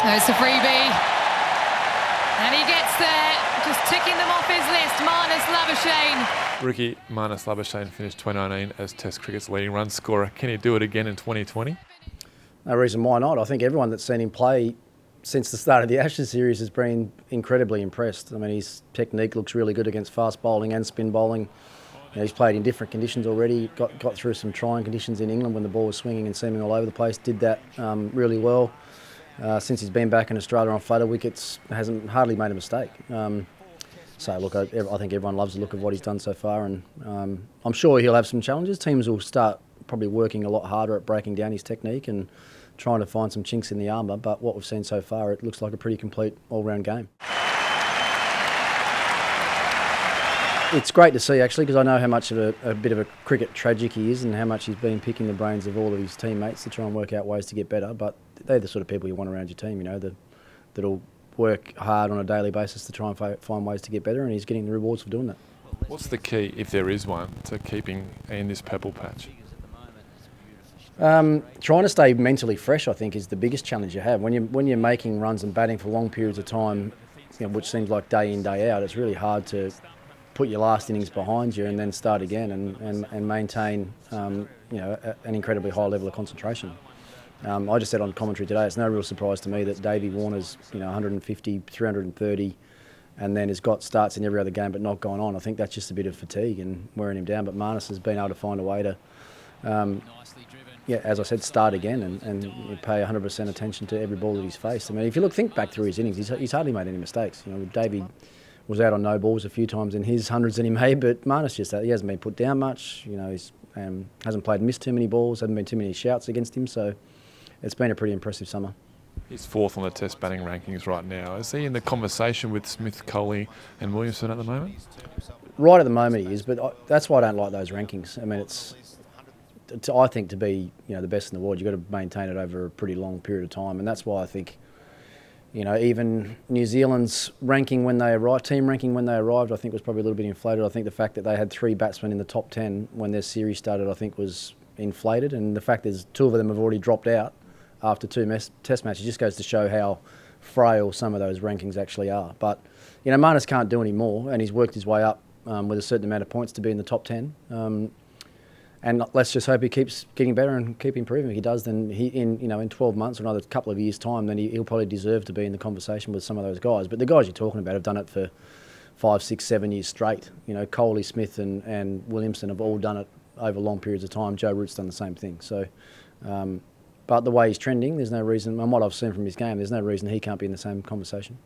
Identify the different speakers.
Speaker 1: There's a freebie. And he gets there, just ticking them off his list. Marnus Labuschagne.
Speaker 2: Rookie Marnus Labuschagne finished 2019 as Test cricket's leading run scorer. Can he do it again in 2020?
Speaker 3: No reason why not. I think everyone that's seen him play since the start of the Ashes series has been incredibly impressed. I mean, his technique looks really good against fast bowling and spin bowling. You know, he's played in different conditions already, got through some trying conditions in England when the ball was swinging and seaming all over the place, did that really well. Since he's been back in Australia on flatter wickets, hasn't hardly made a mistake. So look, I think everyone loves the look of what he's done so far, and I'm sure he'll have some challenges. Teams will start probably working a lot harder at breaking down his technique and trying to find some chinks in the armour, but what we've seen so far, it looks like a pretty complete all-round game. It's great to see, actually, because I know how much of a bit of a cricket tragic he is and how much he's been picking the brains of all of his teammates to try and work out ways to get better, but they're the sort of people you want around your team, you know, that'll work hard on a daily basis to try and find ways to get better, and he's getting the rewards for doing that.
Speaker 2: What's the key, if there is one, to keeping in this purple patch?
Speaker 3: Trying to stay mentally fresh, I think, is the biggest challenge you have. When you're making runs and batting for long periods of time, you know, which seems like day in, day out, it's really hard to put your last innings behind you and then start again and maintain an incredibly high level of concentration. I just said on commentary today, it's no real surprise to me that Davey Warner's 150, 330 and then has got starts in every other game but not gone on. I think that's just a bit of fatigue and wearing him down, but Marnus has been able to find a way to as I said, start again and pay 100% attention to every ball that he's faced. I mean, if you think back through his innings, he's hardly made any mistakes. You know, Davey was out on no balls a few times in his hundreds that he made, but Marnus he hasn't been put down much. You know, he's hasn't played missed too many balls, haven't been too many shouts against him, so it's been a pretty impressive summer.
Speaker 2: He's fourth on the Test batting rankings right now. Is he in the conversation with Smith, Kohli and Williamson at the moment?
Speaker 3: Right at the moment he is, but that's why I don't like those rankings. I mean, I think to be the best in the world, you've got to maintain it over a pretty long period of time, and that's why I think even New Zealand's ranking when they arrived, team ranking when they arrived, I think was probably a little bit inflated. I think the fact that they had 3 batsmen in the top 10 when their series started, I think was inflated, and the fact that 2 of them have already dropped out after 2 Test matches just goes to show how frail some of those rankings actually are. But Marnus can't do any more, and he's worked his way up with a certain amount of points to be in the top 10. And let's just hope he keeps getting better and keep improving. If he does, then in 12 months or another couple of years' time, then he'll probably deserve to be in the conversation with some of those guys. But the guys you're talking about have done it for 5, 6, 7 years straight. Kohli, Smith and Williamson have all done it over long periods of time. Joe Root's done the same thing. So, but the way he's trending, there's no reason, and what I've seen from his game, there's no reason he can't be in the same conversation.